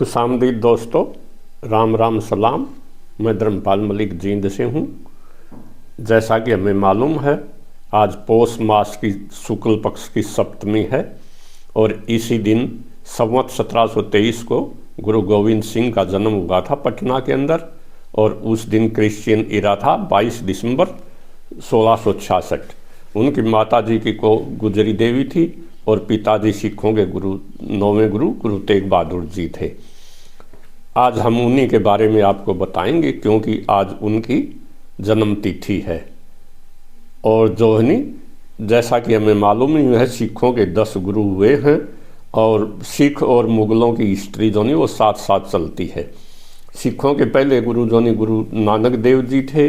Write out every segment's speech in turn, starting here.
खुशामदीद दोस्तों, राम राम सलाम। मैं धर्मपाल मलिक जींद से हूँ। जैसा कि हमें मालूम है, आज पौष मास की शुक्ल पक्ष की सप्तमी है और इसी दिन संवत 1723 को गुरु गोविंद सिंह का जन्म हुआ था पटना के अंदर। और उस दिन क्रिश्चियन इरा था 22 दिसंबर 1666। उनकी माता जी की को गुजरी देवी थी और पिताजी सिखों के गुरु 9वें गुरु तेग बहादुर जी थे। आज हम उन्हीं के बारे में आपको बताएंगे क्योंकि आज उनकी जन्म तिथि है। और जो है जैसा कि हमें मालूम ही है, सिखों के 10 गुरु हुए हैं और सिख और मुगलों की हिस्ट्री जो नहीं वो साथ साथ चलती है। सिखों के पहले गुरु जो नहीं गुरु नानक देव जी थे,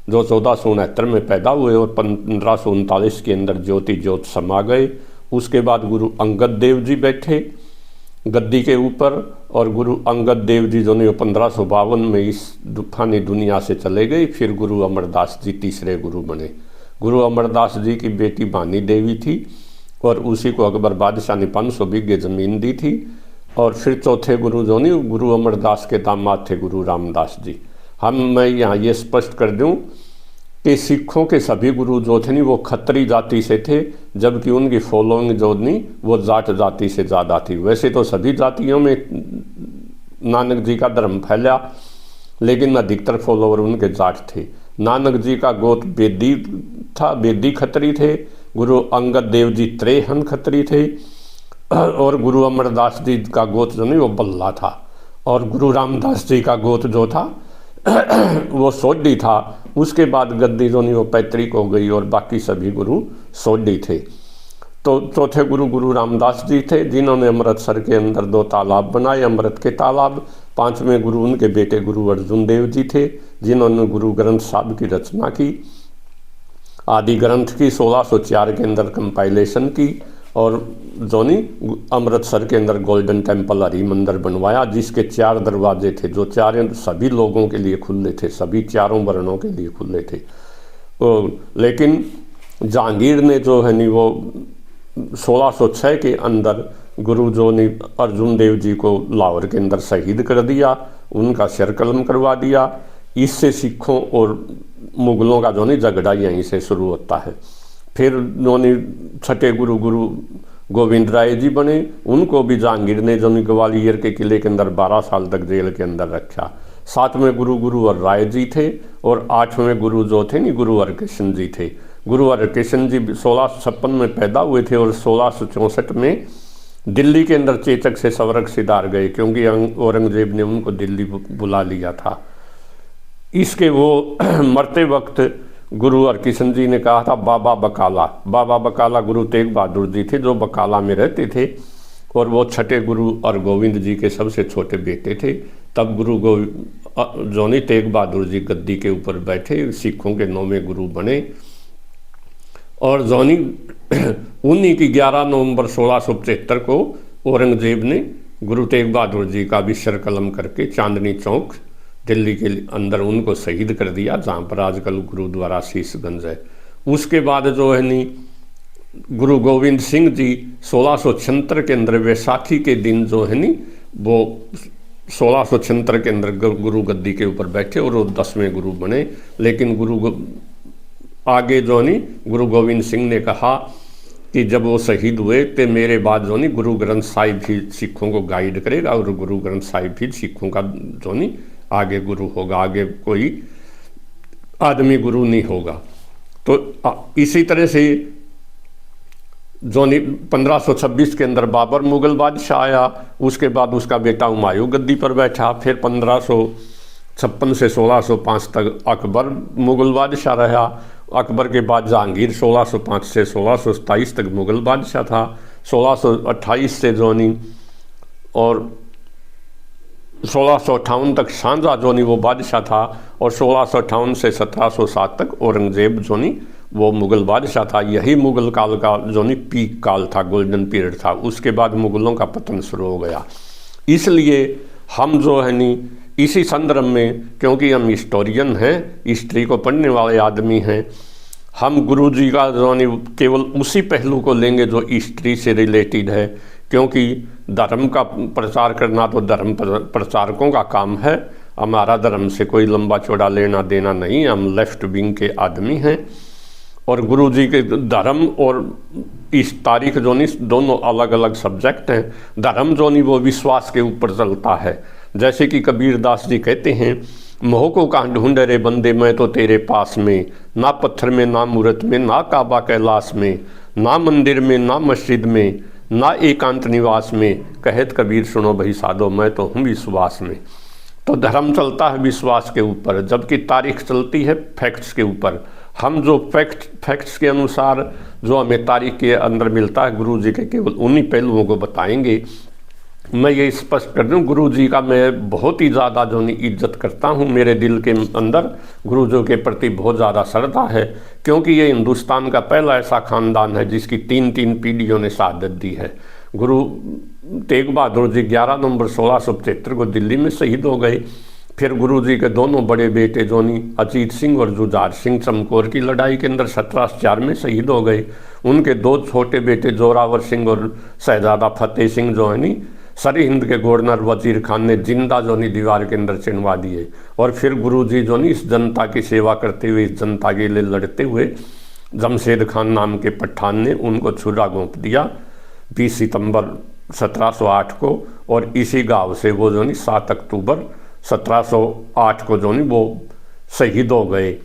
जो 1469 में पैदा हुए और 1539 के अंदर ज्योति ज्योत समा गए। उसके बाद गुरु अंगद देव जी बैठे गद्दी के ऊपर और गुरु अंगद देव जी जो ने 1552 में इस फानी दुनिया से चले गए। फिर गुरु अमरदास जी तीसरे गुरु बने। गुरु अमरदास जी की बेटी भानी देवी थी और उसी को अकबर बादशाह ने 500 बीघे जमीन दी थी। और फिर चौथे गुरु जो नहीं गुरु अमरदास के दामाद थे गुरु रामदास जी। मैं यहाँ ये स्पष्ट कर दूँ कि सिखों के सभी गुरु जो थे वो खत्री जाति से थे, जबकि उनकी फॉलोइंग जो नहीं वो जाट जाति से ज़्यादा थी। वैसे तो सभी जातियों में नानक जी का धर्म फैला, लेकिन अधिकतर फॉलोवर उनके जाट थे। नानक जी का गोत्र बेदी था, बेदी खत्री थे। गुरु अंगद देव जी त्रेहन खत्री थे और गुरु अमरदास जी का गोत्र जो नहीं वो बल्ला था। और गुरु रामदास जी का गोत्र जो था वो सोडी था। उसके बाद गद्दी जो नहीं वो पैतृक हो गई और बाकी सभी गुरु सोडी थे। तो चौथे गुरु रामदास जी थे, जिन्होंने अमृतसर के अंदर 2 तालाब बनाए, अमृत के तालाब। 5वें गुरु उनके बेटे गुरु अर्जुन देव जी थे, जिन्होंने गुरु ग्रंथ साहब की रचना की, आदि ग्रंथ की 1604 के अंदर कंपाइलेशन की। और जोनी अमृतसर के अंदर गोल्डन टेम्पल हरि मंदिर बनवाया, जिसके 4 दरवाजे थे, जो 4 सभी लोगों के लिए खुले थे, सभी 4 वर्णों के लिए खुले थे। लेकिन जहांगीर ने जो है नी वो 1606 के अंदर गुरु जो ने अर्जुन देव जी को लाहौर के अंदर शहीद कर दिया, उनका सिर कलम करवा दिया। इससे सिखों और मुगलों का जो नहीं झगड़ा यहीं से शुरू होता है। फिर उन्होंने छठे गुरु गोविंद राय जी बने। उनको भी जहांगीर ने जो ग्वालियर के किले के अंदर 12 साल तक जेल के अंदर रखा। 7वें गुरु हरराय जी थे और 8वें गुरु जो थे गुरु हरकृष्ण जी थे। गुरु हरकृष्ण जी 1656 में पैदा हुए थे और 1664 में दिल्ली के अंदर चेचक से स्वर्ग सिधार गए, क्योंकि औरंगजेब ने उनको दिल्ली बुला लिया था। इसके वो मरते वक्त गुरु हरकृष्ण जी ने कहा था बाबा बकाला गुरु तेग बहादुर जी थे, जो बकाला में रहते थे। और वो छठे गुरु हरगोविंद जी के सबसे छोटे बेटे थे। तब गुरु जोनी तेग बहादुर जी गद्दी के ऊपर बैठे, सिखों के 9वें गुरु बने। और जोनी उन्हीं की 11 नवंबर 1675 को औरंगजेब ने गुरु तेग बहादुर जी का भी सिर कलम करके चांदनी चौक दिल्ली के अंदर उनको शहीद कर दिया, जहाँ पर आजकल गुरुद्वारा शीशगंज है। उसके बाद जो है नी गुरु गोविंद सिंह जी 1676 के अंदर वैसाखी के दिन जो है नी वो 1676 के अंदर गुरु गद्दी के ऊपर बैठे और वो 10वें गुरु बने। लेकिन आगे जो नी गुरु गोविंद सिंह ने कहा कि जब वो शहीद हुए तो मेरे बाद जो नी गुरु ग्रंथ साहिब भी सिखों को गाइड करेगा और गुरु ग्रंथ साहिब भी सिखों का जो नी आगे गुरु होगा, आगे कोई आदमी गुरु नहीं होगा। तो इसी तरह से जो 1526 के अंदर बाबर मुगल बादशाह आया। उसके बाद उसका बेटा हुमायूं गद्दी पर बैठा। फिर 1556 से 1605 तक अकबर मुगल बादशाह रहा। अकबर के बाद जहांगीर 1605 से 1627 तक मुगल बादशाह था। 1628 से जोनी और 1658 तक शाहजहाँ जोनी वो बादशाह था। और 1658 से 1707 तक औरंगजेब जोनी वो मुगल बादशाह था। यही मुगल काल का जोनी पीक काल था, गोल्डन पीरियड था। उसके बाद मुगलों का पतन शुरू हो गया। इसलिए हम जो है नी इसी संदर्भ में, क्योंकि हम हिस्टोरियन हैं, हिस्ट्री को पढ़ने वाले आदमी हैं, हम गुरु जी का जोनी केवल उसी पहलू को लेंगे जो हिस्ट्री से रिलेटेड है। क्योंकि धर्म का प्रचार करना तो धर्म प्रचारकों का काम है। हमारा धर्म से कोई लंबा चौड़ा लेना देना नहीं, हम लेफ्ट विंग के आदमी हैं। और गुरु जी के धर्म और इस तारीख जो नहीं, दोनों अलग अलग सब्जेक्ट हैं। धर्म जो नहीं वो विश्वास के ऊपर चलता है। जैसे कि कबीरदास जी कहते हैं, मोह को कहाँ ढूंढे रे बंदे, मैं तो तेरे पास में, ना पत्थर में ना मूर्त में ना काबा कैलाश में, ना मंदिर में ना मस्जिद में ना एकांत निवास में, कहत कबीर सुनो भाई साधो, मैं तो हूँ विश्वास में। तो धर्म चलता है विश्वास के ऊपर, जबकि तारीख चलती है फैक्ट्स के ऊपर। हम जो फैक्ट्स के अनुसार जो हमें तारीख के अंदर मिलता है, गुरु जी के केवल उन्हीं पहलुओं को बताएंगे। मैं ये स्पष्ट कर दूं, गुरु जी का मैं बहुत ही ज़्यादा जो नहीं इज्जत करता हूँ। मेरे दिल के अंदर गुरु जी के प्रति बहुत ज़्यादा श्रद्धा है, क्योंकि ये हिंदुस्तान का पहला ऐसा खानदान है जिसकी 3 पीढ़ियों ने शहादत दी है। गुरु तेग बहादुर जी 11 नवंबर 1675 को दिल्ली में शहीद हो गए। फिर गुरु जी के दोनों बड़े बेटे जोनी अजीत सिंह और जुझार सिंह चमकौर की लड़ाई के अंदर 1704 में शहीद हो गए। उनके 2 छोटे बेटे जोरावर सिंह और शहजादा फतेह सिंह जो है नी, सरी हिंद के गवर्नर वजीर खान ने जिंदा जो नहीं दीवार के अंदर चिनवा दिए। और फिर गुरु जी जो नहीं इस जनता की सेवा करते हुए, इस जनता के लिए लड़ते हुए, जमशेद खान नाम के पठान ने उनको छुरा घोंप दिया 20 सितंबर 1708 को। और इसी गांव से वो जो नहीं 7 अक्टूबर 1708 को जो नहीं वो शहीद हो गए।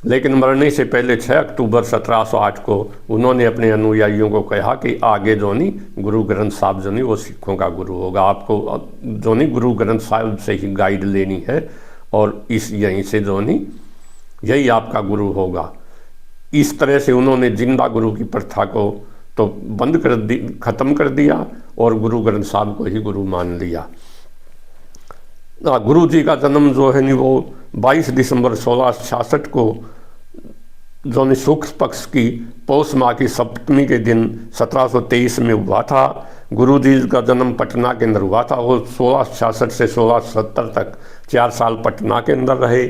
लेकिन मरने से पहले 6 अक्टूबर 1708 को उन्होंने अपने अनुयायियों को कहा कि आगे जो नहीं गुरु ग्रंथ साहब जो नहीं वो सिखों का गुरु होगा, आपको जो नहीं गुरु ग्रंथ साहब से ही गाइड लेनी है, और इस यहीं से जो नहीं यही आपका गुरु होगा। इस तरह से उन्होंने जिंदा गुरु की प्रथा को तो बंद कर दी, ख़त्म कर दिया, और गुरु ग्रंथ साहब को ही गुरु मान लिया। गुरु जी का जन्म जो है नहीं वो 22 दिसंबर 1666 को जो नहीं शुक्ल पक्ष की पौष माह की सप्तमी के दिन 1723 में हुआ था। गुरु जी का जन्म पटना के अंदर हुआ था। वो 1666 से 1670 तक 4 साल पटना के अंदर रहे।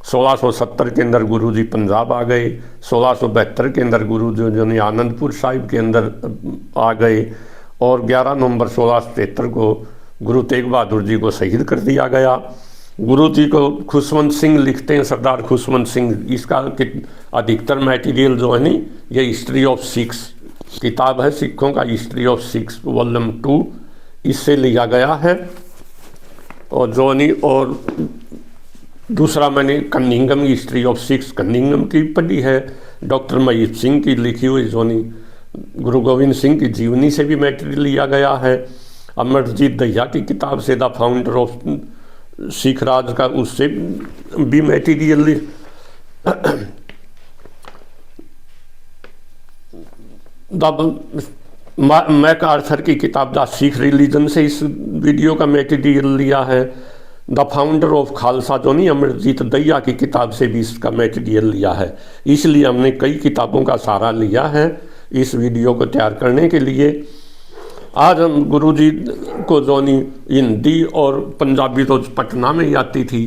1670 के अंदर गुरु जी पंजाब आ गए। 1672 के अंदर गुरु जी जो नहीं आनंदपुर साहिब के अंदर आ गए। और 11 नवंबर 1673 को गुरु तेग बहादुर जी को शहीद कर दिया गया। गुरु जी को खुशवंत सिंह लिखते हैं, सरदार खुशवंत सिंह। इसका अधिकतर मटेरियल जो है नहीं ये हिस्ट्री ऑफ सिख्स किताब है, सिखों का हिस्ट्री ऑफ सिख्स वॉल्यूम 2 इससे लिया गया है। और जो नहीं और दूसरा मैंने कन्निंगम हिस्ट्री ऑफ सिख्स कन्निंगम की पढ़ी है, डॉक्टर महीप सिंह की लिखी हुई जो नहीं गुरु गोविंद सिंह की जीवनी से भी मटेरियल लिया गया है। अमरजीत दहिया की किताब से द फाउंडर ऑफ सिख राज का उससे भी मटेरियल मैक आर्थर की किताब द सिख रिलीजन से इस वीडियो का मटेरियल लिया है। द फाउंडर ऑफ खालसा जो नहीं अमरजीत दहिया की किताब से भी इसका मटेरियल लिया है। इसलिए हमने कई किताबों का सहारा लिया है इस वीडियो को तैयार करने के लिए। आज हम गुरु जी को जो नहीं हिंदी और पंजाबी तो पटना में ही आती थी,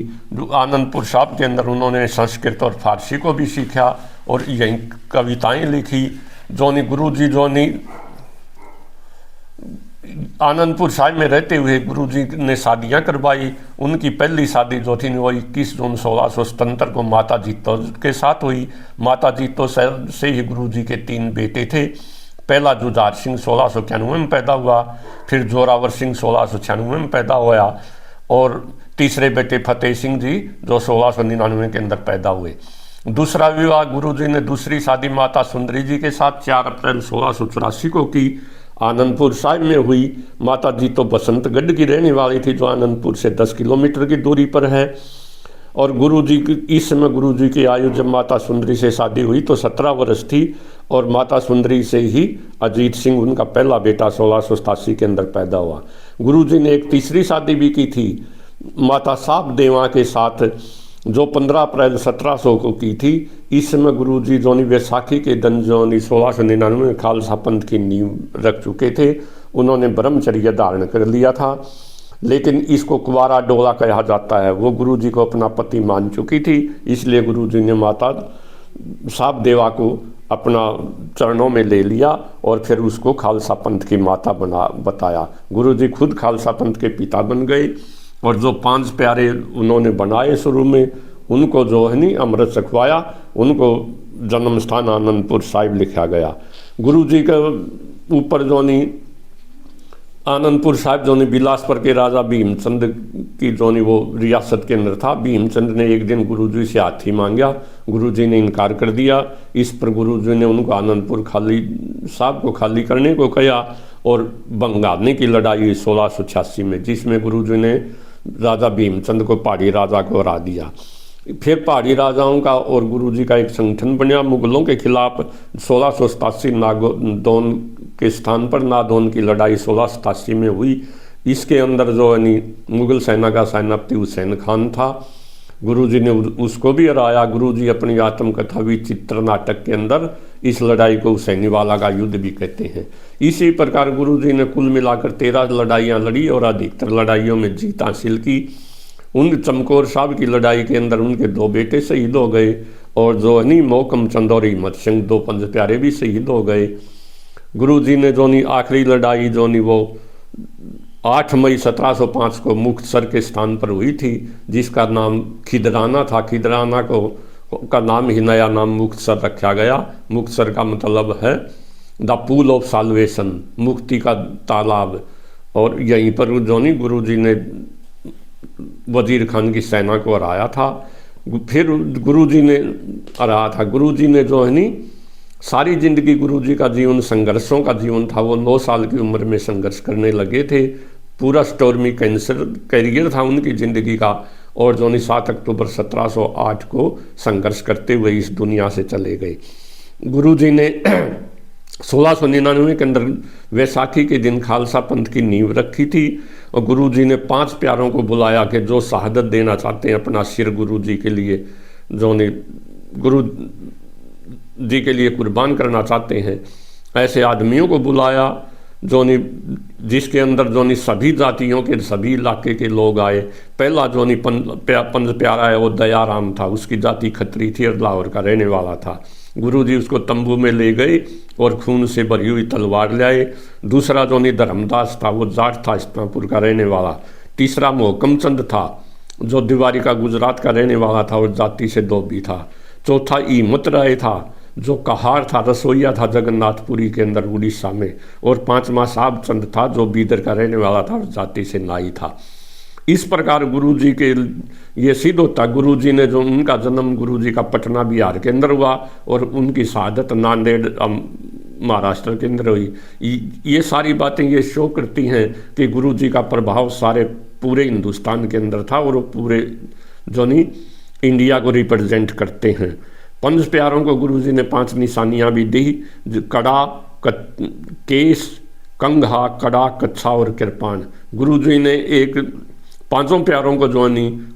आनंदपुर साहब के अंदर उन्होंने संस्कृत और फारसी को भी सीखा और यही कविताएं लिखी। जो नहीं गुरु जी जो नहीं आनंदपुर साहिब में रहते हुए गुरु जी ने शादियाँ करवाई। उनकी पहली शादी जो थी वो 21 जून 1677 को माता जीतो के साथ हुई। माता जीतो से ही गुरु जी के 3 बेटे थे। पहला जुझार सिंह 1691 में पैदा हुआ, फिर जोरावर सिंह 1696 में पैदा हुआ, और तीसरे बेटे फतेह सिंह जी जो 1699 के अंदर पैदा हुए। दूसरा विवाह गुरु जी ने दूसरी शादी माता सुंदरी जी के साथ 4 अप्रैल 1684 को की, आनंदपुर साहिब में हुई। माता जी तो बसंतगढ़ की रहने वाली थी जो आनंदपुर से 10 किलोमीटर की दूरी पर है। और गुरु जी की इस समय गुरु जी की आयु जब माता सुंदरी से शादी हुई तो 17 वर्ष थी, और माता सुंदरी से ही अजीत सिंह उनका पहला बेटा 1687 के अंदर पैदा हुआ। गुरु जी ने एक तीसरी शादी भी की थी माता साहब देवा के साथ जो 15 अप्रैल 1700 को की थी। इस समय गुरु जी जोनी वैसाखी के दिन जोनी 1699 में खालसा पंथ की नींव रख चुके थे। उन्होंने ब्रह्मचर्य धारण कर लिया था, लेकिन इसको कुंवारा डोला कहा जाता है। वो गुरु जी को अपना पति मान चुकी थी, इसलिए गुरु जी ने माता साहब देवा को अपना चरणों में ले लिया और फिर उसको खालसा पंथ की माता बताया। गुरुजी खुद खालसा पंथ के पिता बन गए और जो 5 प्यारे उन्होंने बनाए शुरू में, उनको जो है नहीं अमृत चखवाया, उनको जन्म स्थान आनंदपुर साहिब लिखा गया। गुरुजी के ऊपर जो नहीं आनंदपुर साहिब जो नहीं बिलासपुर के राजा भीमचंद की जो नहीं वो रियासत के अंदर था। भीमचंद ने एक दिन गुरुजी से हाथी मांगा, गुरुजी ने इनकार कर दिया। इस पर गुरुजी ने उनको आनंदपुर खाली साहब को खाली करने को कहा और बंगालने की लड़ाई हुई 1686 में, जिसमें गुरुजी ने राजा भीमचंद को पहाड़ी राजा को हरा दिया। फिर पहाड़ी राजाओं का और गुरुजी का एक संगठन बना मुगलों के खिलाफ। 1687 नागौन के स्थान पर नादौन की लड़ाई 1687 में हुई। इसके अंदर जो है मुगल सेना का सेनापति हुसैन खान था, गुरुजी ने उसको भी हराया। गुरुजी अपनी आत्मकथा विचित्र नाटक के अंदर इस लड़ाई को हुसैनीवाला का युद्ध भी कहते हैं। इसी प्रकार गुरुजी ने कुल मिलाकर 13 लड़ाइयाँ लड़ी और अधिकतर लड़ाइयों में जीत हासिल की। उन चमकौर साहब की लड़ाई के अंदर उनके 2 बेटे शहीद हो गए और जो है मोहकम चंद और हिम्मत सिंह 2 पंज प्यारे भी शहीद हो गए। गुरुजी ने जो आखिरी लड़ाई जो वो 8 मई 1705 को मुक्तसर के स्थान पर हुई थी, जिसका नाम खिदराना था। खिदराना का नाम ही नया नाम मुक्तसर रखा गया। मुक्तसर का मतलब है द पूल ऑफ साल्वेशन, मुक्ति का तालाब। और यहीं पर जो गुरुजी ने वजीर खान की सेना को हराया था। फिर गुरुजी ने हराया था। गुरुजी ने जो है सारी जिंदगी गुरुजी का जीवन संघर्षों का जीवन था। वो 9 साल की उम्र में संघर्ष करने लगे थे। पूरा स्टॉर्मी कैरियर था उनकी ज़िंदगी का। और जो 7 अक्टूबर 1708 को संघर्ष करते हुए इस दुनिया से चले गए। गुरुजी ने 1699 के अंदर वैसाखी के दिन खालसा पंथ की नींव रखी थी और गुरुजी ने 5 प्यारों को बुलाया कि जो शहादत देना चाहते हैं अपना सिर गुरुजी के लिए, जो गुरु जी के लिए कुर्बान करना चाहते हैं, ऐसे आदमियों को बुलाया जो जिसके अंदर जो सभी जातियों के सभी इलाके के लोग आए। पहला जो पंज प्यारा है वो दयाराम था, उसकी जाति खत्री थी और लाहौर का रहने वाला था। गुरुजी उसको तंबू में ले गए और खून से भरी हुई तलवार ले आए। दूसरा जो धर्मदास था वो जाट था, इस्लामपुर का रहने वाला। तीसरा मोहकम चंद था जो दीवारी का गुजरात का रहने वाला था और जाति से धोबी था। चौथा हिम्मत राय था जो कहार था, रसोईया था जगन्नाथपुरी के अंदर उड़ीसा में। और 5वां साहब चंद था जो बीदर का रहने वाला था और जाति से नाई था। इस प्रकार गुरुजी के ये सिद्ध होता। गुरुजी ने जो उनका जन्म गुरुजी का पटना बिहार के अंदर हुआ और उनकी शहादत नांदेड़ महाराष्ट्र के अंदर हुई। ये सारी बातें ये शो करती हैं कि गुरुजी का प्रभाव सारे पूरे हिंदुस्तान के अंदर था और वो पूरे जो इंडिया को रिप्रेजेंट करते हैं। 5 प्यारों को गुरुजी ने 5 निशानियाँ भी दी, कड़ा, केस, कंघा, कड़ा, कच्छा और कृपाण। गुरुजी ने एक 5 प्यारों को जो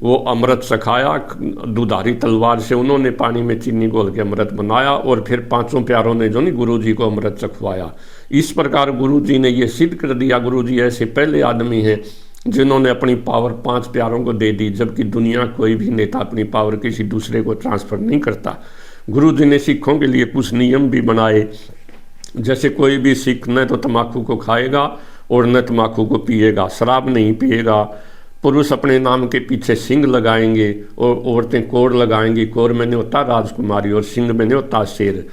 वो अमृत सखाया दुधारी तलवार से। उन्होंने पानी में चीनी घोल के अमृत बनाया और फिर 5 प्यारों ने जो गुरुजी को अमृत चखवाया। इस प्रकार गुरुजी ने ये सिद्ध कर दिया। गुरुजी ऐसे पहले आदमी हैं जिन्होंने अपनी पावर 5 प्यारों को दे दी, जबकि दुनिया कोई भी नेता अपनी पावर किसी दूसरे को ट्रांसफ़र नहीं करता। गुरुजी ने सिखों के लिए कुछ नियम भी बनाए, जैसे कोई भी सिख न तो तम्बाकू को खाएगा और न तम्बाकू को पिएगा, शराब नहीं पिएगा। पुरुष अपने नाम के पीछे सिंह लगाएंगे और औरतें कोर लगाएंगी। कोर में नहीं होता राजकुमारी और सिंह में नहीं होता शेर।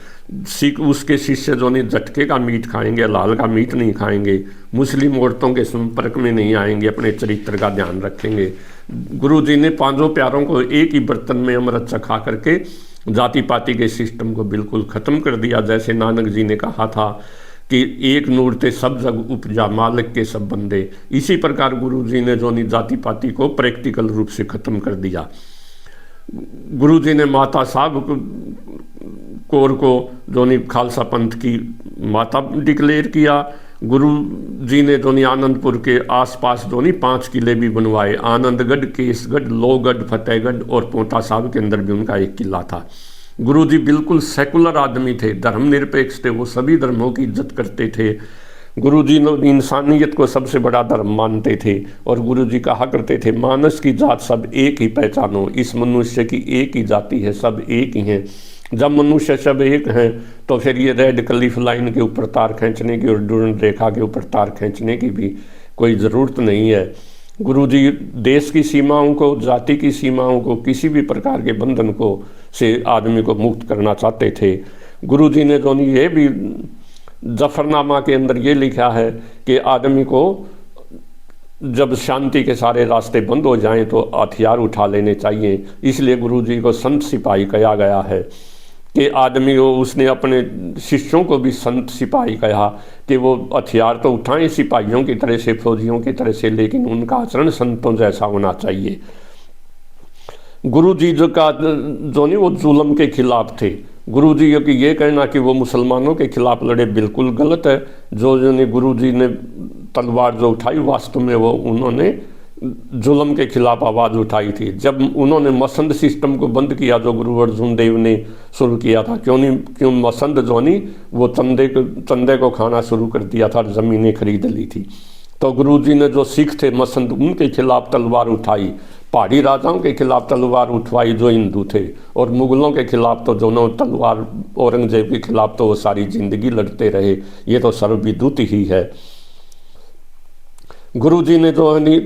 सिख उसके शिष्य जो झटके का मीट खाएंगे, हलाल का मीट नहीं खाएंगे। मुस्लिम औरतों के संपर्क में नहीं आएंगे, अपने चरित्र का ध्यान रखेंगे। गुरुजी ने 5 प्यारों को एक ही बर्तन में अमृत चखा करके जाति पाति के सिस्टम को बिल्कुल ख़त्म कर दिया। जैसे नानक जी ने कहा था कि एक नूर ते सब जग उपजा, मालिक के सब बंदे। इसी प्रकार गुरुजी ने जो जाति पाति को प्रैक्टिकल रूप से ख़त्म कर दिया। गुरुजी ने माता साहब कौर को जो खालसा पंथ की माता डिक्लेयर किया। गुरु जी ने जो आनंदपुर के आसपास जो 5 किले भी बनवाए। आनंदगढ़, केसगढ़, लोहगढ़, फतेहगढ़ और पोंटा साहब के अंदर भी उनका एक किला था। गुरु जी बिल्कुल सेकुलर आदमी थे, धर्मनिरपेक्ष थे, वो सभी धर्मों की इज्जत करते थे। गुरु जी इंसानियत को सबसे बड़ा धर्म मानते थे और गुरु जी कहा करते थे, मानस की जात सब एक ही पहचानो, इस मनुष्य की एक ही जाति है, सब एक ही हैं। जब मनुष्य सब एक हैं तो फिर ये रेड क्लिफ लाइन के ऊपर तार खींचने की और डुरंड रेखा के ऊपर तार खींचने की भी कोई ज़रूरत नहीं है। गुरुजी देश की सीमाओं को, जाति की सीमाओं को, किसी भी प्रकार के बंधन को से आदमी को मुक्त करना चाहते थे। गुरुजी ने जो ये भी जफरनामा के अंदर ये लिखा है कि आदमी को जब शांति के सारे रास्ते बंद हो जाएं तो हथियार उठा लेने चाहिए। इसलिए गुरुजी को संत सिपाही कहा गया है कि आदमी को, उसने अपने शिष्यों को भी संत सिपाही कहा कि वो हथियार तो उठाएं सिपाहियों की तरह से, फौजियों की तरह से, लेकिन उनका आचरण संतों जैसा होना चाहिए। गुरुजी जो नहीं वो जुल्म के खिलाफ थे। गुरुजी की ये कहना कि वो मुसलमानों के खिलाफ लड़े बिल्कुल गलत है। जो गुरुजी ने तलवार जो उठाई, वास्तव में वो उन्होंने जुल्म के खिलाफ आवाज़ उठाई थी। जब उन्होंने मसंद सिस्टम को बंद किया जो गुरु अर्जुन देव ने शुरू किया था, क्यों मसंद जो नहीं वो चंदे को खाना शुरू कर दिया था, ज़मीनें खरीद ली थी। तो गुरुजी ने जो सिख थे मसंद, उनके खिलाफ तलवार उठाई। पहाड़ी राजाओं के खिलाफ तलवार उठवाई जो हिंदू थे, और मुगलों के खिलाफ तो दोनों तलवार, औरंगजेब के खिलाफ तो वो सारी जिंदगी लड़ते रहे। ये तो सर्वविदित ही है। गुरुजी ने जो है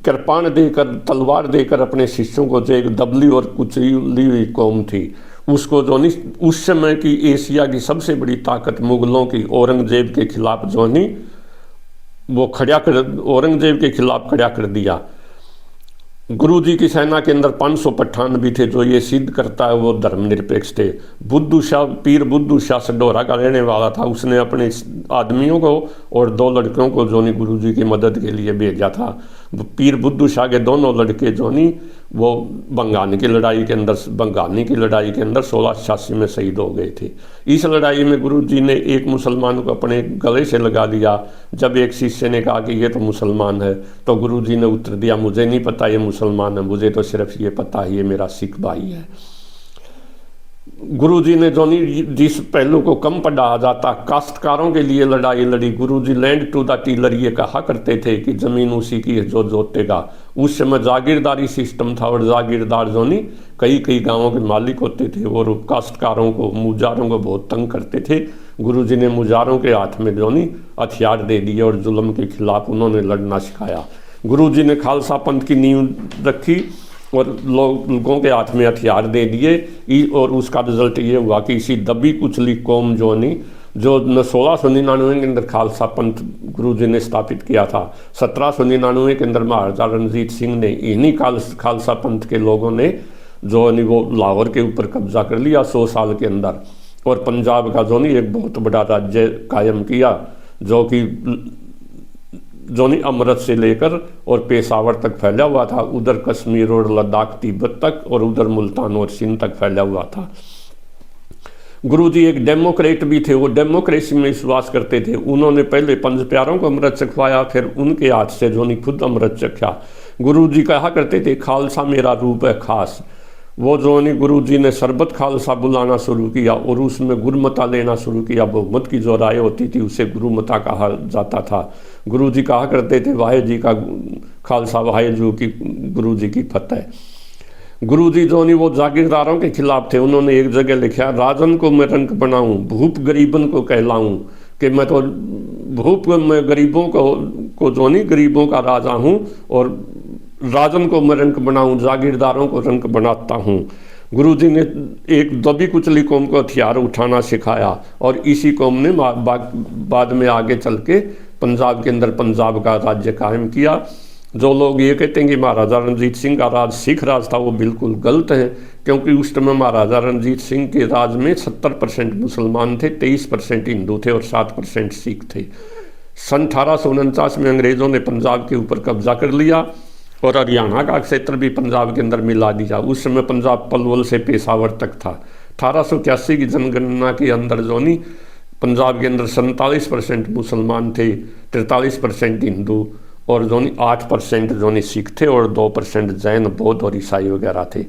कृपाण देकर, तलवार देकर अपने शिष्यों को, जो एक दबली और कुचली हुई कौम थी उसको जो नहीं, उस समय की एशिया की सबसे बड़ी ताकत मुगलों की, औरंगजेब के खिलाफ जो नहीं वो खड़ा कर, औरंगजेब के खिलाफ खड़ा कर दिया। गुरुजी की सेना के अंदर 500 पठान भी थे, जो ये सिद्ध करता है वो धर्मनिरपेक्ष थे। बुद्धू शाह, पीर बुद्धू शाह सडोरा का रहने वाला था। उसने अपने आदमियों को और 2 लड़कों को जोनी गुरुजी की मदद के लिए भेजा था। पीर बुद्धू शाह के दोनों लड़के जोनी वो बंगानी की लड़ाई के अंदर 1686 में शहीद हो गए थे। इस लड़ाई में गुरुजी ने एक मुसलमान को अपने गले से लगा लिया। जब एक शिष्य ने कहा कि ये तो मुसलमान है, तो गुरुजी ने उत्तर दिया, मुझे नहीं पता ये मुसलमान है, मुझे तो सिर्फ ये पता है ये मेरा सिख भाई है। गुरुजी ने जो नहीं जिस पहलू को कम पढ़ा जाता, काश्तकारों के लिए लड़ाई लड़ी। गुरुजी लैंड टू द टीलर ये कहा करते थे कि जमीन उसी की है जो जोतेगा। उस समय जागीरदारी सिस्टम था, और जागीरदार जो नहीं कई गांवों के मालिक होते थे, और काश्तकारों को, मुजारों को बहुत तंग करते थे। गुरुजी ने मुजारों के हाथ में जो नहीं हथियार दे दिए और जुल्म के खिलाफ उन्होंने लड़ना सिखाया। गुरुजी ने खालसा पंथ की नींव रखी और लोगों के हाथ में हथियार दे दिए, और उसका रिजल्ट ये हुआ कि इसी दबी कुचली कौम जो 1699 के अंदर खालसा पंथ गुरुजी ने स्थापित किया था। 1799 के अंदर महाराजा रणजीत सिंह ने, इन्हीं खालसा पंथ के लोगों ने जो वो लाहौर के ऊपर कब्जा कर लिया 100 साल के अंदर, और पंजाब का जो एक बहुत बड़ा राज्य कायम किया, जो अमृत से लेकर और पेशावर तक फैला हुआ था। उधर कश्मीर और लद्दाख, तिब्बत तक, और उधर मुल्तान और सिंध तक फैला हुआ था। गुरुजी एक डेमोक्रेट भी थे, वो डेमोक्रेसी में विश्वास करते थे। उन्होंने पहले 5 प्यारों को अमृत चखवाया, फिर उनके हाथ से जो खुद अमृत चखा। गुरुजी कहा करते थे खालसा मेरा रूप है खास। वो जो गुरुजी ने शरबत खालसा बुलाना शुरू किया, और उसमें गुरुमता लेना शुरू किया। बहुमत की जो राय होती थी उसे गुरुमता कहा जाता था। गुरुजी कहा करते थे वाहे जी का खालसा, वाहे जी की गुरुजी की फतेह। गुरुजी जो वो जागीरदारों के खिलाफ थे। उन्होंने एक जगह लिखा, राजन को मैं रंक बनाऊं, भूप गरीबन को कहलाऊं, कि मैं तो भूप में गरीबों को जो गरीबों का राजा हूं, और राजन को मैं रंक बनाऊं, जागीरदारों को रंक बनाता हूं। गुरुजी ने एक दबी कुचली कौम को हथियार उठाना सिखाया, और इसी कौम ने बाद में आगे चल के पंजाब के अंदर पंजाब का राज्य कायम किया। जो लोग ये कहते हैं कि महाराजा रणजीत सिंह का राज सिख राज था, वो बिल्कुल गलत है, क्योंकि उस समय महाराजा रणजीत सिंह के राज में 70% मुसलमान थे, 23% हिंदू थे और 7% सिख थे। सन 1849 में अंग्रेज़ों ने पंजाब के ऊपर कब्जा कर लिया, और हरियाणा का क्षेत्र भी पंजाब के अंदर मिला दिया। उस समय पंजाब पलवल से पेशावर तक था। 1881 की जनगणना के अंदर जो पंजाब के अंदर 47% मुसलमान थे, 43% हिंदू, और 8% सिख थे, और 2% जैन, बौद्ध और ईसाई वगैरह थे।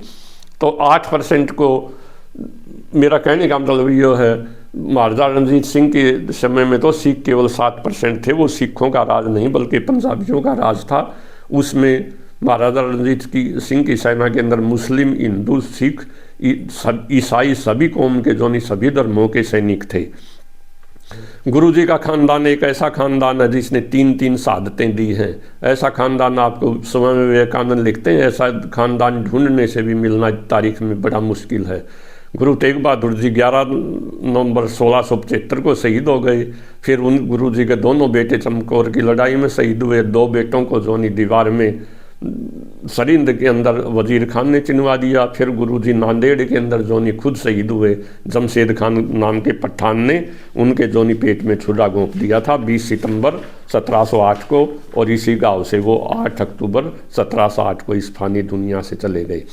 तो 8% को, मेरा कहने का मतलब ये है, महाराजा रणजीत सिंह के समय में तो सिख केवल 7% थे। वो सिखों का राज नहीं बल्कि पंजाबियों का राज था। उसमें महाराजा रणजीत सिंह की सेना के अंदर मुस्लिम, हिंदू, सिख ईसाई सभी कौम के जो नहीं सभी धर्मों के सैनिक थे। गुरु जी का खानदान एक ऐसा खानदान है जिसने 3-3 शहादतें दी हैं। ऐसा खानदान आपको स्वामी विवेकानंद लिखते हैं, ऐसा खानदान ढूंढने से भी मिलना तारीख में बड़ा मुश्किल है। गुरु तेग बहादुर जी 11 नवंबर 1675 को शहीद हो गए। फिर उन गुरु जी के दोनों बेटे चमकौर की लड़ाई में शहीद हुए। 2 बेटों को जोनी दीवार में सरिंद के अंदर वजीर खान ने चिनवा दिया। फिर गुरुजी नांदेड़ के अंदर जोनी खुद शहीद हुए। जमशेद खान नाम के पठान ने उनके जोनी पेट में छुरा घोंप दिया था 20 सितंबर 1708 को, और इसी गांव से वो 8 अक्टूबर 1708 को इस फानी दुनिया से चले गए।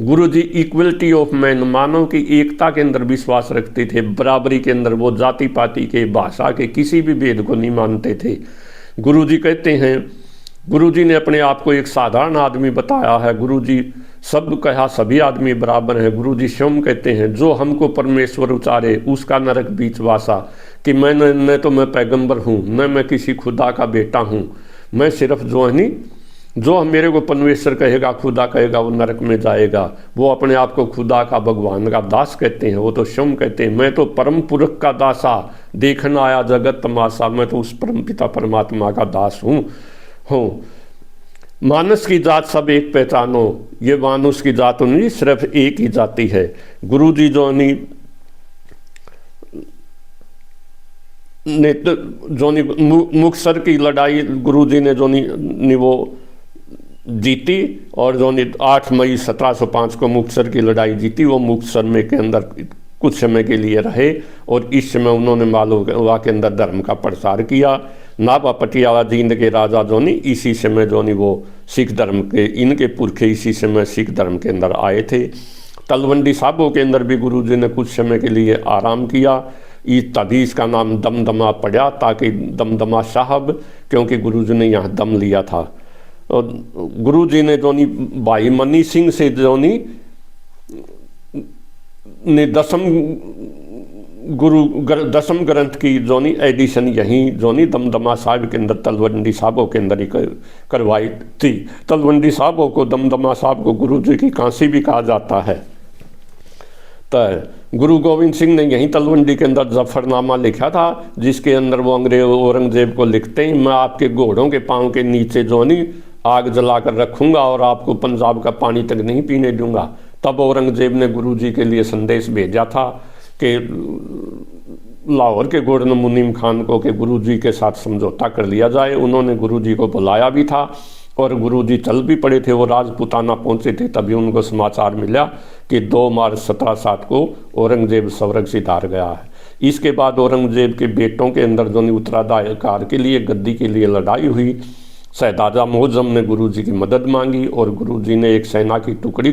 गुरुजी इक्वलिटी ऑफ मैन, मानव की एकता के अंदर विश्वास रखते थे। बराबरी के अंदर वो जाति पाति के, भाषा के किसी भी भेद को नहीं मानते थे। गुरुजी कहते हैं, गुरुजी ने अपने आप को एक साधारण आदमी बताया है। गुरुजी सब कहा सभी आदमी बराबर हैं। गुरुजी स्वयं कहते हैं, जो हमको परमेश्वर उचारे उसका नरक बीच वासा, कि न तो मैं पैगंबर हूँ न मैं किसी खुदा का बेटा हूँ, मैं सिर्फ जो है नहीं, जो मेरे को परमेश्वर कहेगा खुदा कहेगा वो नरक में जाएगा। वो अपने आप को खुदा का भगवान का दास कहते हैं। वो तो स्वयं कहते हैं, मैं तो परम पुरख का दासा, देखना आया जगत तमाशा, मैं तो उस परम पिता परमात्मा का दास हूँ। मानस की जात सब एक पहचानो, ये मानुष की जात नहीं सिर्फ एक ही जाति है। गुरुजी जोनी मुक्तसर की लड़ाई गुरुजी ने जोनी वो जीती, और जोनी 8 मई 1705 को मुक्तसर की लड़ाई जीती। वो मुक्तसर में के अंदर कुछ समय के लिए रहे, और इस समय उन्होंने मालवा के अंदर धर्म का प्रसार किया। नाभा पटियाला जींद के राजा जोनी इसी समय जोनी वो सिख धर्म के, इनके पुरखे इसी समय सिख धर्म के अंदर आए थे। तलवंडी साहबों के अंदर भी गुरुजी ने कुछ समय के लिए आराम किया। तभी इसका नाम दमदमा पड़ा, ताकि दमदमा साहब, क्योंकि गुरुजी ने यहाँ दम लिया था। और गुरुजी ने जोनी भाई मनी सिंह से जोनी ने दसम ग्रंथ की जोनी एडिशन यहीं जोनी दमदमा साहिब के अंदर तलवंडी साहबों के अंदर ही करवाई थी। तलवंडी साहबों को, दमदमा साहब को गुरुजी की काशी भी कहा जाता है। तो गुरु गोविंद सिंह ने यहीं तलवंडी के अंदर जफरनामा लिखा था, जिसके अंदर वो अंग्रेज औरंगजेब को लिखते हैं, मैं आपके घोड़ों के पाँव के नीचे जोनी आग जलाकर रखूंगा और आपको पंजाब का पानी तक नहीं पीने दूंगा। तब औरंगजेब ने गुरुजी के लिए संदेश भेजा था कि लाहौर के गवर्नर मुनीम खान को कि गुरुजी के साथ समझौता कर लिया जाए। उन्होंने गुरुजी को बुलाया भी था, और गुरुजी चल भी पड़े थे। वो राजपुताना पहुंचे थे, तभी उनको समाचार मिला कि 2 मार्च 1707 को औरंगजेब स्वर्ग से धार गया है। इसके बाद औरंगजेब के बेटों के अंदर जो उत्तराधिकार के लिए, गद्दी के लिए लड़ाई हुई। शहजादा मोहज्जम ने गुरुजी की मदद मांगी, और गुरुजी ने एक सेना की टुकड़ी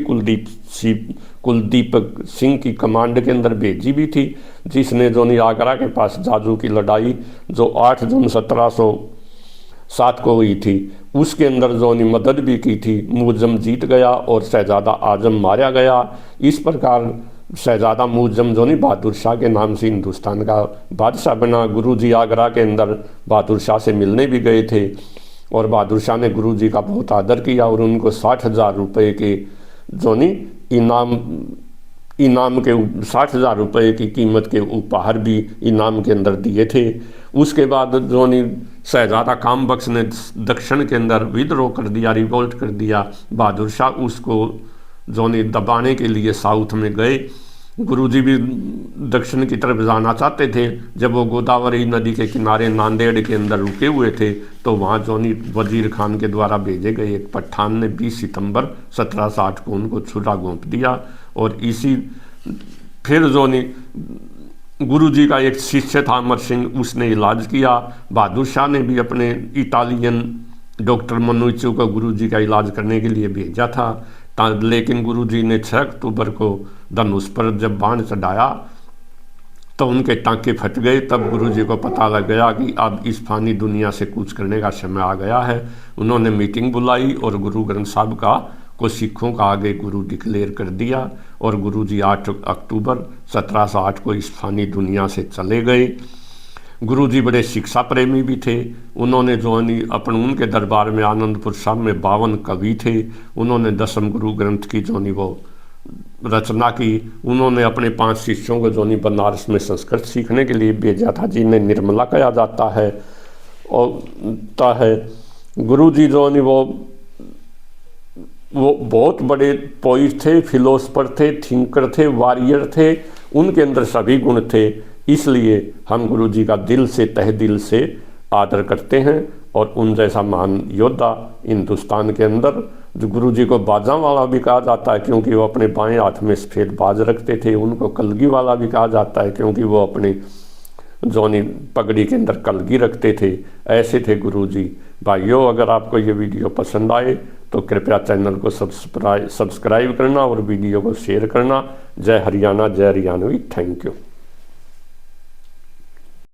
कुलदीपक सिंह की कमांड के अंदर भेजी भी थी, जिसने जोनी आगरा के पास जाजू की लड़ाई जो 8 जून 1707 को हुई थी, उसके अंदर जोनी मदद भी की थी। मुअज्जम जीत गया और शहजादा आजम मारा गया। इस प्रकार शहजादा मुअज्जम जोनी बहादुर शाह के नाम से हिंदुस्तान का बादशाह बना। गुरुजी आगरा के अंदर बहादुर शाह से मिलने भी गए थे, और बहादुर शाह ने गुरुजी का बहुत आदर किया, और उनको 60,000 रुपये के जोनी इनाम के 60,000 रुपये की कीमत के उपहार भी इनाम के अंदर दिए थे। उसके बाद जोनी शहजादा कामबख्श ने दक्षिण के अंदर विद्रोह कर दिया, रिवोल्ट कर दिया। बहादुर शाह उसको जोनी दबाने के लिए साउथ में गए। गुरुजी भी दक्षिण की तरफ जाना चाहते थे। जब वो गोदावरी नदी के किनारे नांदेड़ के अंदर रुके हुए थे, तो वहाँ जोनी वजीर खान के द्वारा भेजे गए एक पठान ने 20 सितंबर 1760 को उनको छुरा घोंप दिया। और इसी फिर जोनी गुरुजी का एक शिष्य था अमर सिंह, उसने इलाज किया। बहादुर शाह ने भी अपने इटालियन डॉक्टर मनुइचू को गुरुजी का इलाज करने के लिए भेजा था, लेकिन गुरुजी ने 6 अक्टूबर को धनुष पर जब बाण चढ़ाया तो उनके टांके फट गए। तब गुरुजी को पता लग गया कि अब इस फानी दुनिया से कूच करने का समय आ गया है। उन्होंने मीटिंग बुलाई और गुरु ग्रंथ साहब को सिखों का आगे गुरु डिक्लेयर कर दिया, और गुरुजी 8 अक्टूबर 1708 को इस फानी दुनिया से चले गए। गुरुजी बड़े शिक्षा प्रेमी भी थे। उन्होंने जो अपने उनके दरबार में आनंदपुर साहब में 52 कवि थे। उन्होंने 10वें गुरु ग्रंथ की जो वो रचना की। उन्होंने अपने 5 शिष्यों को जो बनारस में संस्कृत सीखने के लिए भेजा था, जिन्हें निर्मला कहा जाता है। और गुरु जी जो वो बहुत बड़े पोइट थे, फिलोसफर थे, थिंकर थे, वॉरियर थे, उनके अंदर सभी गुण थे। इसलिए हम गुरु जी का दिल से, तहे दिल से आदर करते हैं। और उन जैसा महान योद्धा हिंदुस्तान के अंदर, जो गुरु जी को बाजा वाला भी कहा जाता है क्योंकि वो अपने बाएं हाथ में सफ़ेद बाज रखते थे। उनको कलगी वाला भी कहा जाता है क्योंकि वो अपने जोनी पगड़ी के अंदर कलगी रखते थे। ऐसे थे गुरु जी। भाइयों, अगर आपको ये वीडियो पसंद आए तो कृपया चैनल को सब्सक्राइब करना और वीडियो को शेयर करना। जय हरियाणा, जय हरियाणवी। Thank you.